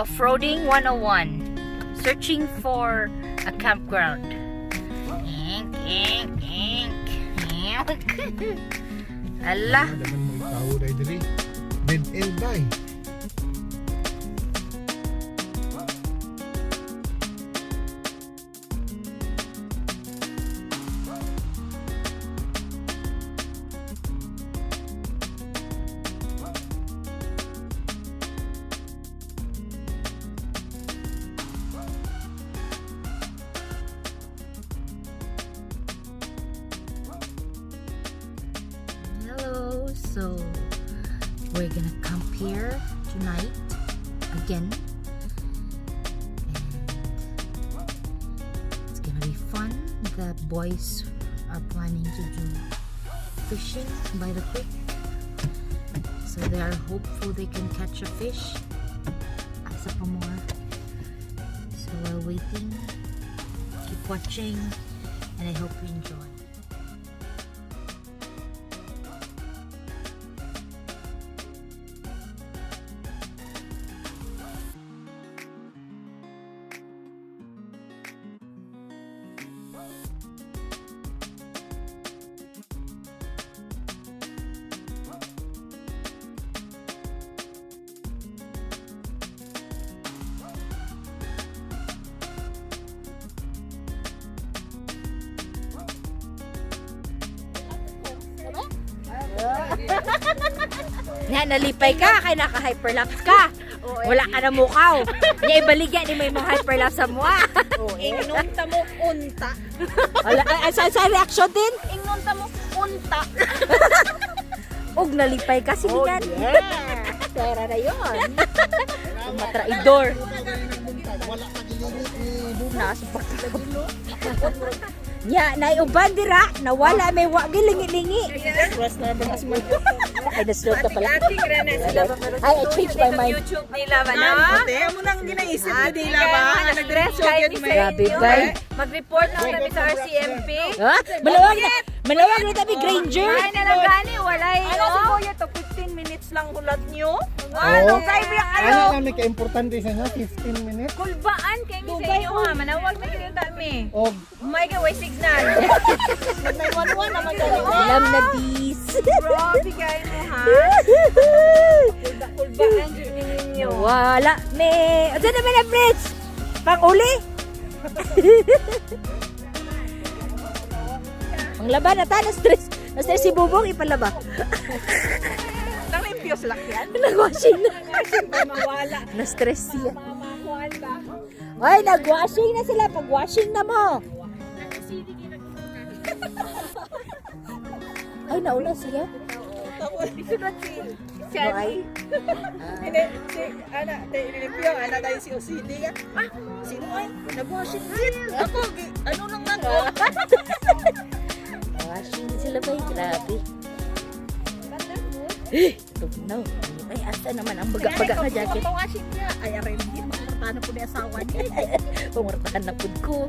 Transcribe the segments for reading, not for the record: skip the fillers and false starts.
Off-roading 101. Searching for a campground. Ink, ink, ink, ink. Ala. Dagan mo ikaw dahil dili. Dead end day. Hello, so we're gonna camp here tonight again, and it's gonna be fun. The boys are planning to do fishing by the creek, so they are hopeful they can catch a fish. Asa pa more. So while waiting, keep watching, and I hope you enjoy. Nga, nalipay ka, kaya naka-hyperlapse ka. Wala ka na mukaw. Nga, ibaligyan ni may mga hyperlapse sa mua. Inunta mo unta. Wala, sa reaction din? Inunta mo unta. Og, nalipay ka, sige yan. Pera na yun. Matraidor. Wala ka gilinit ni Bubo. Nasa bakla. Nya, naiuban dira, nawala may gilingi-lingi. Stress na ba mas mag- Ay, na-stroke ka pala. Ating rana sila ba? Ay, I changed my mind. YouTube nila ba na? Ate, mo nang ginaisip ni nila ba? Stress kahit ni Grabe, bay. Mag-report lang kami sa RCMP. Ha? Malawag na tabi, Granger. Ay, nalagani, walay. Ano si Boya to? 15 minutes lang hulat nyo? Ano? Kaya ba yung ano? Ano namin ka-importante sa inyo? 15 minutes. Kulbaan kayo mi sa inyo ha. Manawag na kayo dami. Og May way signal. Mag-911 naman galing. Alam na dis. Grabe kayo mo ha. Kulbaan dyan ninyo. Wala. May... Saan naman na, Fritz? Pang-uli? Panglaba na ta. Na-stress. Na-stress si Bubong. Ipalaba. Nang-impyos lang yan. Nag-washing na. Mawala. Na-stress siya. Mawala. Ay, nag-washing na sila. Pag-washing na mo. Ay, nauna siya. Sunod si No, ay. Hindi, si, inilimpyo, tayo si OCD. Ah, sino ay? Nag-washing din. Ako, ano lang na to? Washing na sila ba? Grabe. Tugnaw. Ay, asa naman ang baga-baga na jacket. Pag-washing niya, ay, aray, hindi makapatano po ni asawa niya. Pumartahan na food ko.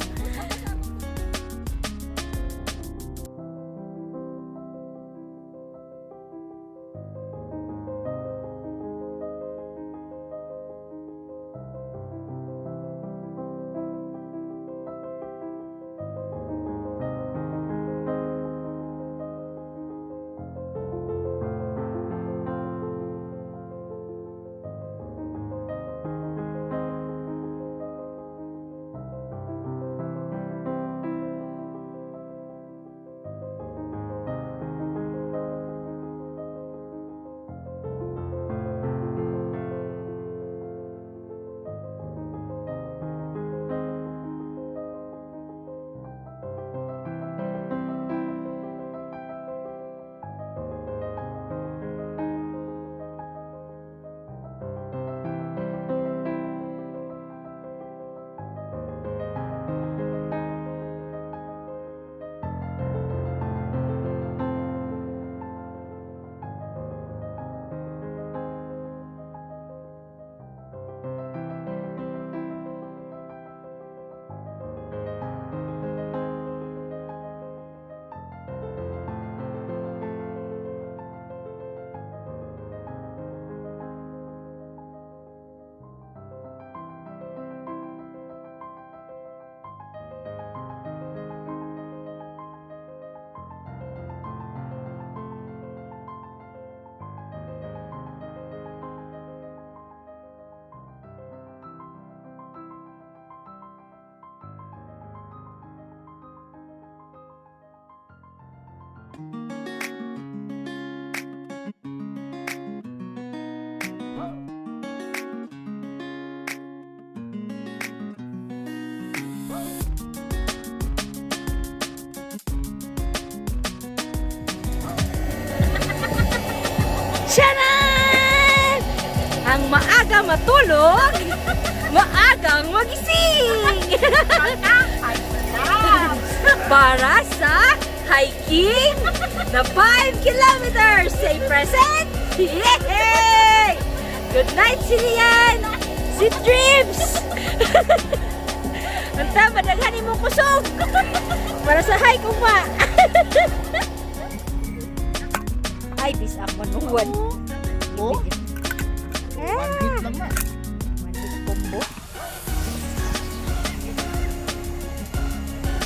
Tiyanan! Ang maaga matulog, maagang magising! Para sa hiking na 5 kilometers! Say present! Yay! Good night, Silian! Sweet dreams! Ang tama, daghanin mo kusog! Para sa hike uma! Ay, bis ako nuwan. Oh, one hit lang na. Manhit combo.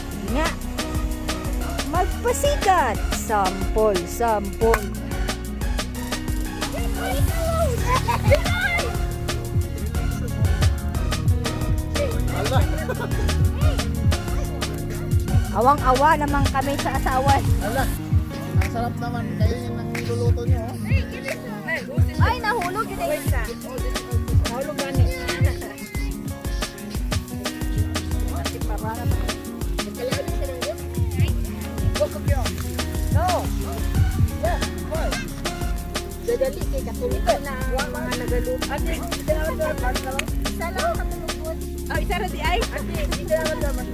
Sige nga. Magpasikat. Sampol, sampol. Ala. Awang-awa naman kami sa asawan. Ala. Ang sarap naman kayo yung niluluto nyo. Oh. Ay, nahulog yun eh. Nahulog gani. No. Yeah, why? Dadali kay katulitan na mga nagaluto. Ate, hindi naman doon. Isa lang katulugod. Oh, isa rin di ay? Ate, hindi naman doon.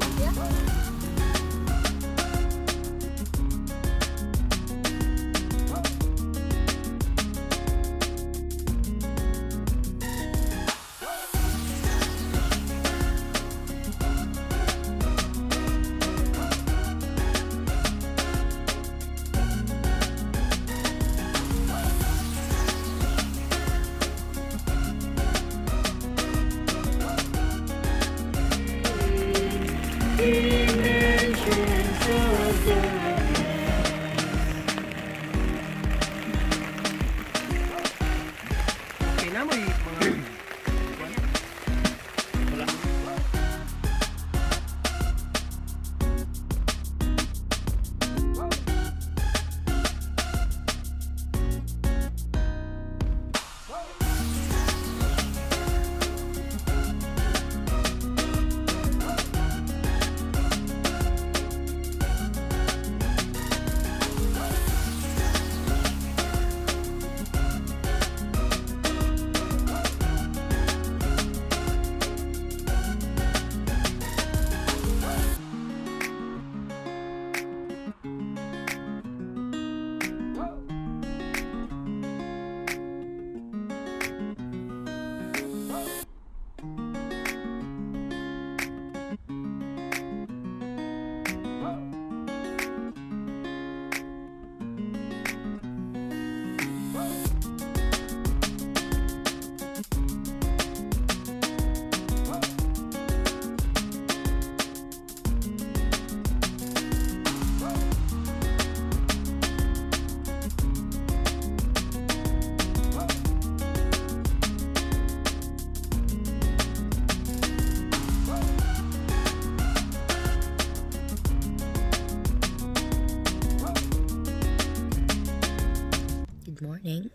Morning.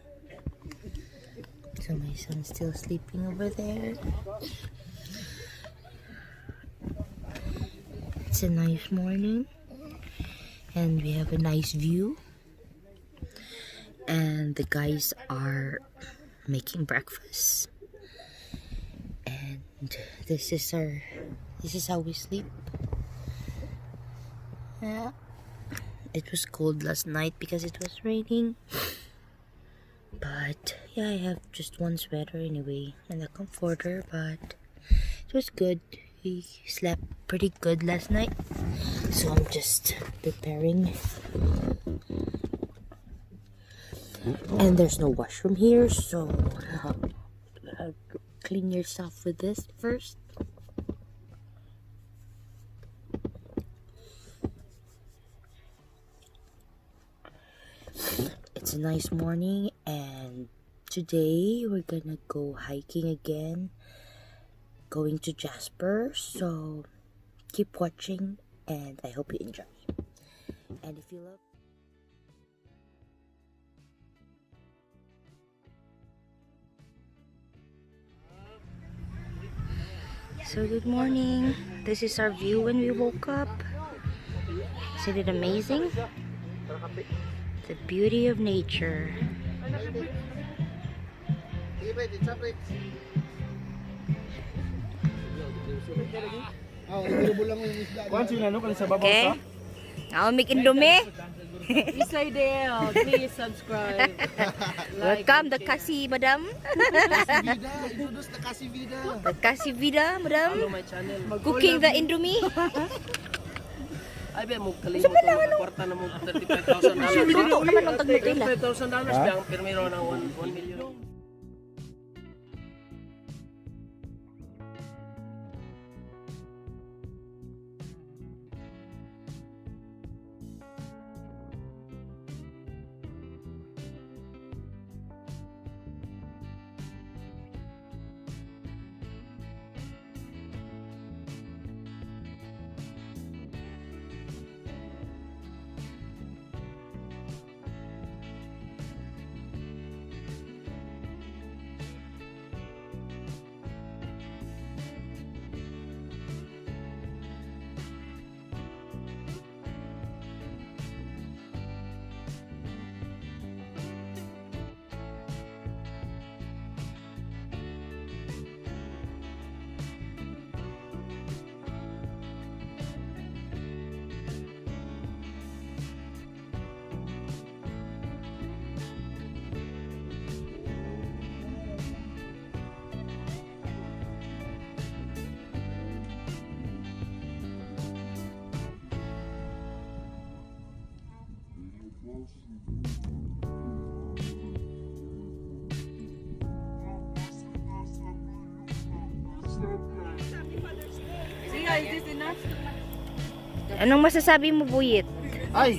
So my son's still sleeping over there. It's a nice morning and we have a nice view, and the guys are making breakfast, and this is how we sleep. Yeah, it was cold last night because it was raining. But yeah, I have just one sweater anyway and a comforter, but it was good. We slept pretty good last night, so I'm just preparing. And there's no washroom here, so clean yourself with this first. It's a nice morning, and today we're gonna go hiking again, going to Jasper, so keep watching and I hope you enjoy. And if you love So good morning. This is our view when we woke up. Isn't it amazing? The beauty of nature. Okay. Now make Indomie. Ysay there, please subscribe. Welcome the Kasi madam. Introduce the Kasi Vida. The Kasi Vida madam. My channel. Cooking the Indomie. Ay, ba mo kalimot mo kwarta na mo $35,000. Luto naman ng tagmutila. $35,000 biyang pirmiro na 1 million. Anong masasabi mo, Buyit? Ay!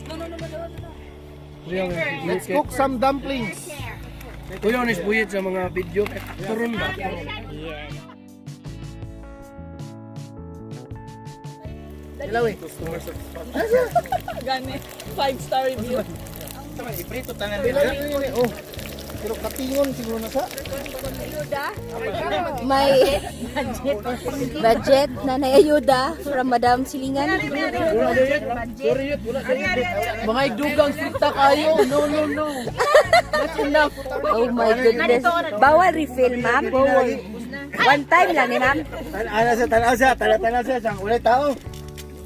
Let's cook some dumplings. Kuya, honest buyit sa mga video. Turun ba? Yes. Hello eh. Gani, 5-star review. Iprito tanan nila. Oh. Pero katingon siguro na sa. May budget na nayayuda from Madam Silingan. Mga igdugang strikta kayo. No. That's enough. Oh my goodness. Bawal refill, ma'am. One time lang ni ma'am. Tanaw siya. Siyang ulit tao.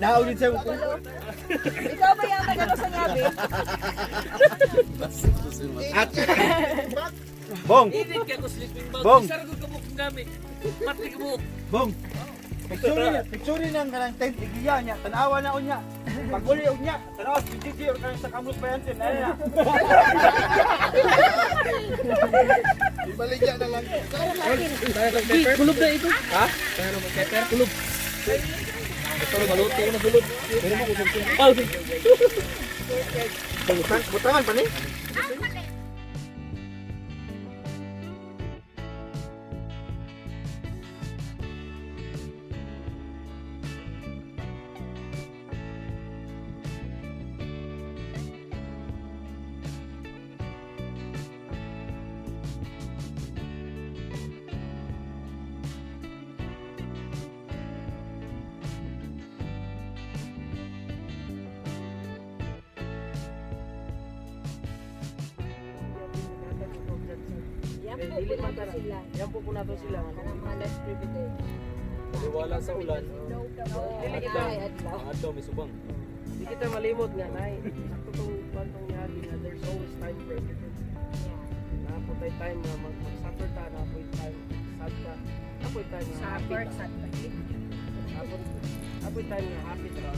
Naulid siya. Ikaw ba yung ano sa ngabi? At Bong. Init ka ko sleeping bag. Bong. Sargo ka mo kung gamit. Pati ka mo. Bong. Picture nang kanang tent igiya niya. Tanawa na unya. Paguli unya. Tanawa si or kanang sa kamot pa yan sin. Ibaligya na lang. Kulub na ito. Ha? Kaya naman pepper. Kulub. Ito maluto ko na gulod. Pero mo kusog ko. Butangan pa ni? Yan po na to sila. Mga less privilege. Wala sa ulan. Adlaw may subang. Hindi kita malimot nga, Nay. Sakto tong pantong niyagi na there's always time for everything. Napo tayo time na mag-suffer ta, napo time sad ka. Napo time na happy ta. Napo time na happy ta.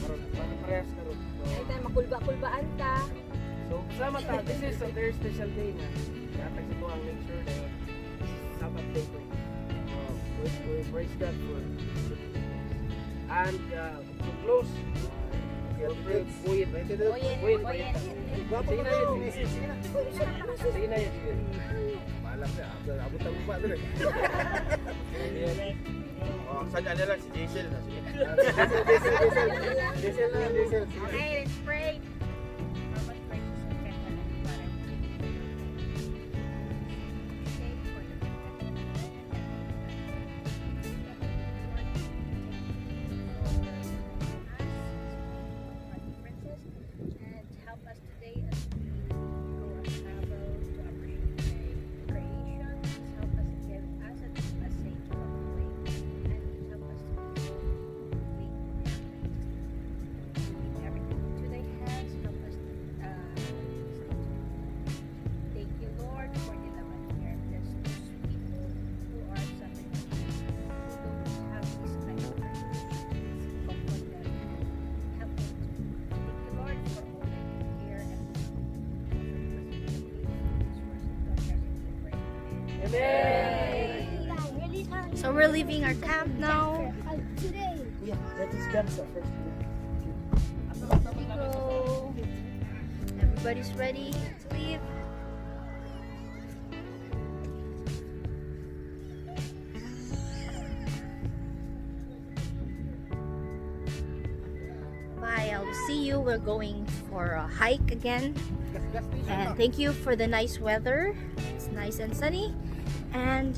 Parehas ka ron. Ay tayo makulba-kulbaan ta. So, kasama ta. This is a very special day na. Natag sa tuwang make sure na Sabbath day ko. We praise God for and to close. Wait. Sige na yun. Sige na yun. Malam na. Abot ang upa doon. Saan na lang si Jaisel. Jaisel. Okay, let's pray. leaving our camp now. Yeah, that is Jansa first. We go. Everybody's ready to leave. Bye, I'll see you. We're going for a hike again. And thank you for the nice weather. It's nice and sunny. And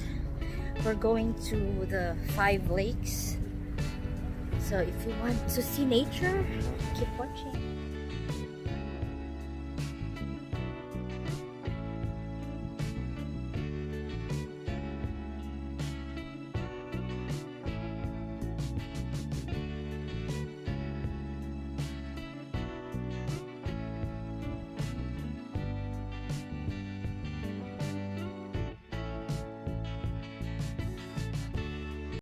we're going to the 5 lakes. So if you want to see nature, keep watching.